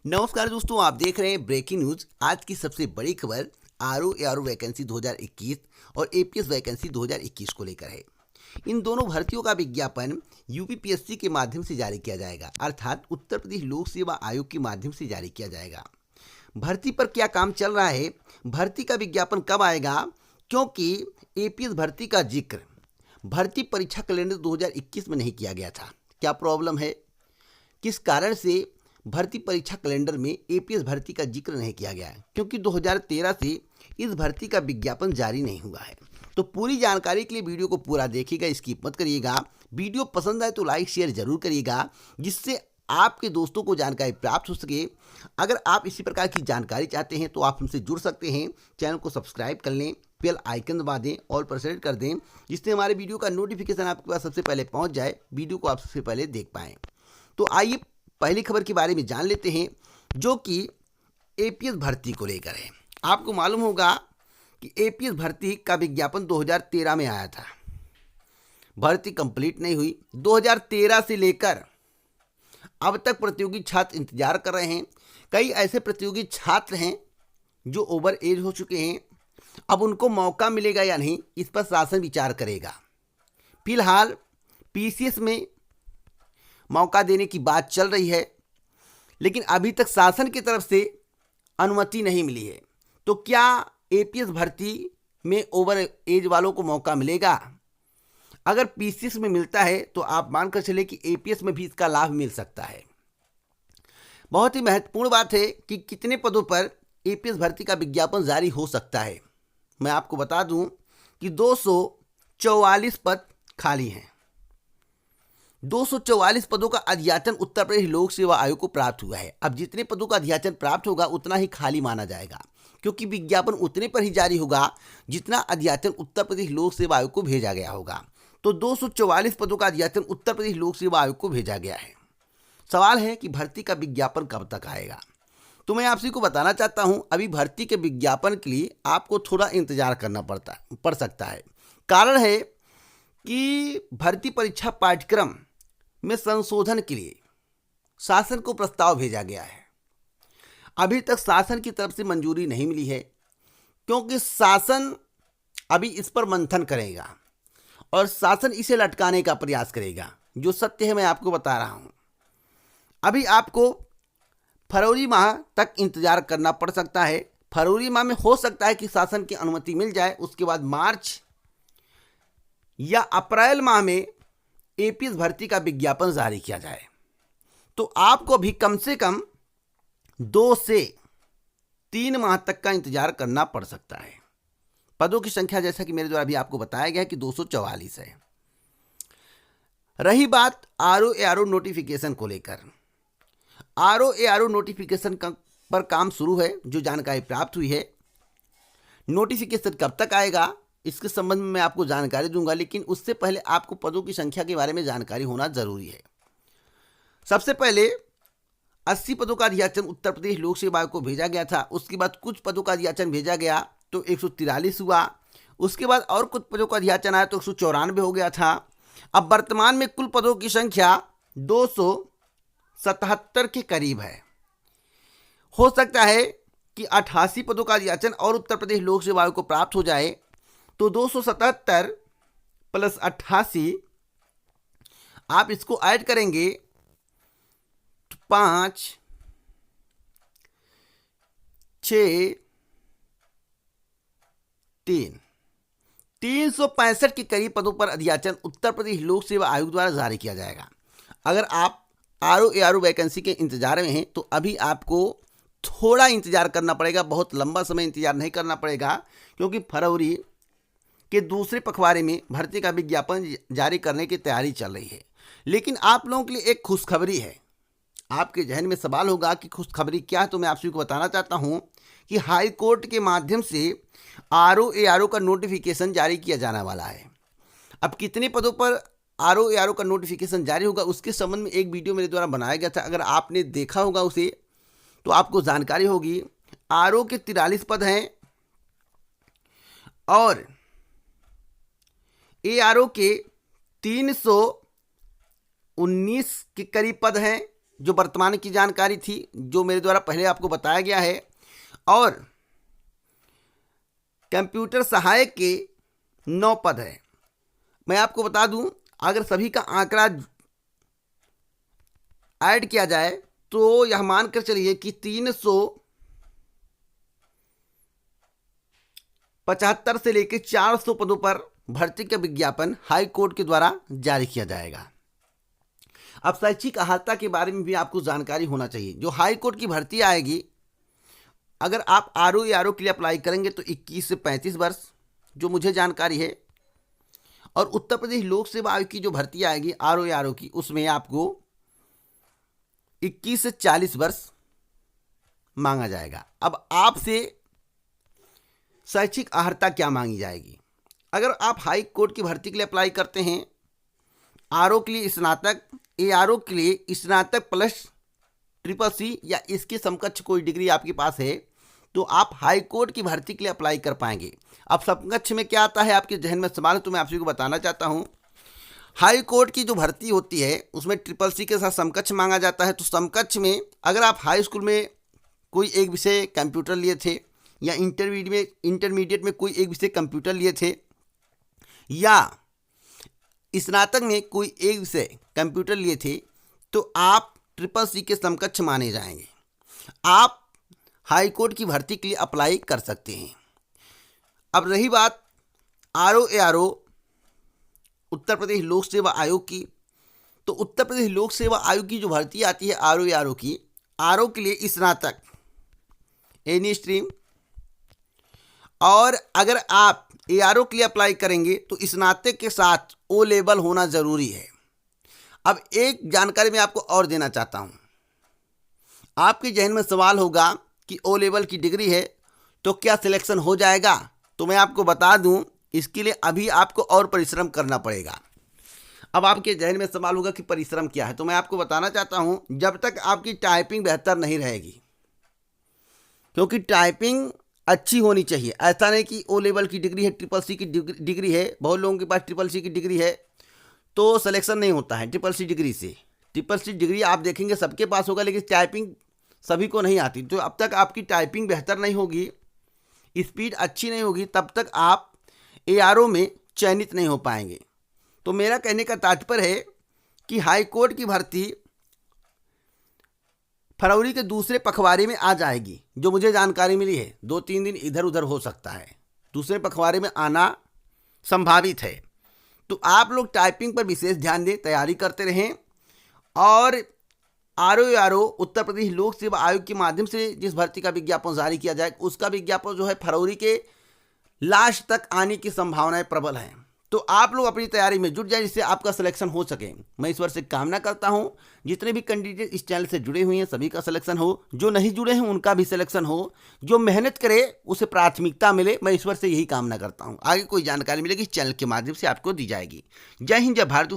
नमस्कार दोस्तों, आप देख रहे हैं ब्रेकिंग न्यूज। आज की सबसे बड़ी खबर आरओ वैकेंसी 2021 और एपीएस वैकेंसी 2021 को लेकर है। इन दोनों भर्तियों का विज्ञापन यूपीपीएससी के माध्यम से जारी किया जाएगा, अर्थात उत्तर प्रदेश लोक सेवा आयोग के माध्यम से जारी किया जाएगा। भर्ती पर क्या काम चल रहा है, भर्ती का विज्ञापन कब आएगा, क्योंकि एपीएस भर्ती का जिक्र भर्ती परीक्षा कैलेंडर 2021 में नहीं किया गया था। क्या प्रॉब्लम है, किस कारण से भर्ती परीक्षा कैलेंडर में एपीएस भर्ती का जिक्र नहीं किया गया है? क्योंकि 2013 से इस भर्ती का विज्ञापन जारी नहीं हुआ है। तो पूरी जानकारी के लिए वीडियो को पूरा देखिएगा, स्किप मत करिएगा। वीडियो पसंद आए तो लाइक शेयर जरूर करिएगा, जिससे आपके दोस्तों को जानकारी प्राप्त हो सके। अगर आप इसी प्रकार की जानकारी चाहते हैं तो आप हमसे जुड़ सकते हैं। चैनल को सब्सक्राइब कर लें, बेल आइकन दबा दें, ऑल पर सेलेक्ट कर दें, जिससे हमारे वीडियो का नोटिफिकेशन आपके पास सबसे पहले पहुंच जाए, वीडियो को आप सबसे पहले देख पाएँ। तो आइए पहली खबर के बारे में जान लेते हैं, जो कि एपीएस भर्ती को लेकर है। आपको मालूम होगा कि एपीएस भर्ती का विज्ञापन 2013 में आया था। भर्ती कंप्लीट नहीं हुई। 2013 से लेकर अब तक प्रतियोगी छात्र इंतजार कर रहे हैं। कई ऐसे प्रतियोगी छात्र हैं जो ओवर एज हो चुके हैं। अब उनको मौका मिलेगा या नहीं, इस पर शासन विचार करेगा। फिलहाल पीसीएस में मौका देने की बात चल रही है, लेकिन अभी तक शासन की तरफ से अनुमति नहीं मिली है। तो क्या एपीएस भर्ती में ओवर एज वालों को मौका मिलेगा? अगर पीसीएस में मिलता है तो आप मानकर चले कि एपीएस में भी इसका लाभ मिल सकता है। बहुत ही महत्वपूर्ण बात है कि कितने पदों पर एपीएस भर्ती का विज्ञापन जारी हो सकता है। मैं आपको बता दूं कि 244 पद खाली हैं। 244 पदों का अध्याचन उत्तर प्रदेश लोक सेवा आयोग को प्राप्त हुआ है। अब जितने पदों का अध्याचन प्राप्त होगा उतना ही खाली माना जाएगा, क्योंकि विज्ञापन उतने पर ही जारी होगा जितना अध्याचन उत्तर प्रदेश लोक सेवा आयोग को भेजा गया होगा। तो 244 पदों का अध्याचन उत्तर प्रदेश लोक सेवा आयोग को भेजा गया है। सवाल है कि भर्ती का विज्ञापन कब तक आएगा। तो मैं आप सभी को बताना चाहता हूं, अभी भर्ती के विज्ञापन के लिए आपको थोड़ा इंतजार करना पड़ सकता है। कारण है कि भर्ती परीक्षा पाठ्यक्रम में संशोधन के लिए शासन को प्रस्ताव भेजा गया है। अभी तक शासन की तरफ से मंजूरी नहीं मिली है, क्योंकि शासन अभी इस पर मंथन करेगा और शासन इसे लटकाने का प्रयास करेगा। जो सत्य है मैं आपको बता रहा हूं। अभी आपको फरवरी माह तक इंतजार करना पड़ सकता है। फरवरी माह में हो सकता है कि शासन की अनुमति मिल जाए, उसके बाद मार्च या अप्रैल माह में एपीएस भर्ती का विज्ञापन जारी किया जाए। तो आपको भी कम से कम 2 से 3 माह तक का इंतजार करना पड़ सकता है। पदों की संख्या जैसा कि मेरे द्वारा भी आपको बताया गया है कि 244 है। रही बात आरओ नोटिफिकेशन को लेकर, आरओ नोटिफिकेशन पर काम शुरू है। जो जानकारी प्राप्त हुई है, नोटिफिकेशन कब तक आएगा इसके संबंध में मैं आपको जानकारी दूंगा, लेकिन उससे पहले आपको पदों की संख्या के बारे में जानकारी होना जरूरी है। सबसे पहले 80 पदों का अध्याचन उत्तर प्रदेश लोक सेवा आयोग को भेजा गया था। उसके बाद कुछ पदों का अध्याचन भेजा गया तो 143 हुआ। उसके बाद और कुछ पदों का अध्याचन आया तो 194 हो गया था। अब वर्तमान में कुल पदों की संख्या 277 के करीब है। हो सकता है कि 88 पदों का अध्याचन और उत्तर प्रदेश लोक सेवा आयोग को प्राप्त हो जाए, तो 277 प्लस 88 आप इसको ऐड करेंगे तो 5, 6, 365 के करीब पदों पर अध्याचन उत्तर प्रदेश लोक सेवा आयोग द्वारा जारी किया जाएगा। अगर आप आरओ वैकेंसी के इंतजार में हैं तो अभी आपको थोड़ा इंतजार करना पड़ेगा। बहुत लंबा समय इंतजार नहीं करना पड़ेगा, क्योंकि फरवरी के दूसरे पखवाड़े में भर्ती का विज्ञापन जारी करने की तैयारी चल रही है। लेकिन आप लोगों के लिए एक खुशखबरी है। आपके जहन में सवाल होगा कि खुशखबरी क्या है, तो मैं आप सभी को बताना चाहता हूं कि हाई कोर्ट के माध्यम से आरओ का नोटिफिकेशन जारी किया जाने वाला है। अब कितने पदों पर आरओ का नोटिफिकेशन जारी होगा उसके संबंध में एक वीडियो मेरे द्वारा बनाया गया था। अगर आपने देखा होगा उसे तो आपको जानकारी होगी। आरओ के 43 पद हैं और एआरओ के 319 के करीब पद हैं। जो वर्तमान की जानकारी थी, जो मेरे द्वारा पहले आपको बताया गया है, और कंप्यूटर सहायक के 9 पद है। मैं आपको बता दूं, अगर सभी का आंकड़ा ऐड किया जाए तो यह मानकर चलिए कि 375 से लेकर 400 पदों पर भर्ती का विज्ञापन हाई कोर्ट के द्वारा जारी किया जाएगा। अब शैक्षिक अर्हता के बारे में भी आपको जानकारी होना चाहिए। जो हाई कोर्ट की भर्ती आएगी, अगर आप आरओ के लिए अप्लाई करेंगे तो 21 से 35 वर्ष, जो मुझे जानकारी है, और उत्तर प्रदेश लोक सेवा आयोग की जो भर्ती आएगी आरओ की, उसमें आपको 21 से 40 वर्ष मांगा जाएगा। अब आपसे शैक्षिक अर्हता क्या मांगी जाएगी? अगर आप हाई कोर्ट की भर्ती के लिए अप्लाई करते हैं, आरओ के लिए स्नातक, एआरओ के लिए स्नातक प्लस CCC या इसके समकक्ष कोई डिग्री आपके पास है, तो आप हाई कोर्ट की भर्ती के लिए अप्लाई कर पाएंगे। अब समकक्ष में क्या आता है, आपके जहन में सवाल है, तो मैं आप सभी को बताना चाहता हूं। हाई कोर्ट की जो भर्ती होती है उसमें CCC के साथ समकक्ष मांगा जाता है। तो समकक्ष में अगर आप हाई स्कूल में कोई एक विषय कंप्यूटर लिए थे, या इंटरमीडिएट में कोई एक विषय कंप्यूटर लिए थे, या स्नातक में कोई एक विषय कंप्यूटर लिए थे, तो आप CCC के समकक्ष माने जाएंगे। आप हाई कोर्ट की भर्ती के लिए अप्लाई कर सकते हैं। अब रही बात आरओ उत्तर प्रदेश लोक सेवा आयोग की, तो उत्तर प्रदेश लोक सेवा आयोग की जो भर्ती आती है आरओ की, आरओ के लिए स्नातक एनी स्ट्रीम, और अगर आप एआरओ के लिए अप्लाई करेंगे तो स्नातक के साथ ओ लेवल होना ज़रूरी है। अब एक जानकारी मैं आपको और देना चाहता हूं। आपके जहन में सवाल होगा कि ओ लेवल की डिग्री है तो क्या सिलेक्शन हो जाएगा? तो मैं आपको बता दूं, इसके लिए अभी आपको और परिश्रम करना पड़ेगा। अब आपके जहन में सवाल होगा कि परिश्रम क्या है, तो मैं आपको बताना चाहता हूं, जब तक आपकी टाइपिंग बेहतर नहीं रहेगी, क्योंकि टाइपिंग अच्छी होनी चाहिए। ऐसा नहीं कि ओ लेवल की डिग्री है, CCC की डिग्री है, बहुत लोगों के पास CCC की डिग्री है तो सिलेक्शन नहीं होता है CCC डिग्री से। CCC डिग्री आप देखेंगे सबके पास होगा, लेकिन टाइपिंग सभी को नहीं आती। तो अब तक आपकी टाइपिंग बेहतर नहीं होगी, स्पीड अच्छी नहीं होगी, तब तक आप एआरओ में चयनित नहीं हो पाएंगे। तो मेरा कहने का तात्पर्य है कि हाई कोर्ट की भर्ती फरवरी के दूसरे पखवाड़े में आ जाएगी, जो मुझे जानकारी मिली है। 2-3 दिन इधर उधर हो सकता है, दूसरे पखवाड़े में आना संभावित है। तो आप लोग टाइपिंग पर विशेष ध्यान दें, तैयारी करते रहें, और आरओ उत्तर प्रदेश लोक सेवा आयोग के माध्यम से जिस भर्ती का विज्ञापन जारी किया जाए, उसका विज्ञापन जो है फरवरी के लास्ट तक आने की संभावनाएं प्रबल हैं। तो आप लोग अपनी तैयारी में जुट जाए, जिससे आपका सिलेक्शन हो सके। मैं ईश्वर से कामना करता हूं जितने भी कैंडिडेट इस चैनल से जुड़े हुए हैं सभी का सिलेक्शन हो, जो नहीं जुड़े हैं उनका भी सिलेक्शन हो, जो मेहनत करे उसे प्राथमिकता मिले। मैं ईश्वर से यही कामना करता हूं। आगे कोई जानकारी मिलेगी चैनल के माध्यम से आपको दी जाएगी। जय हिंद, जय भारत।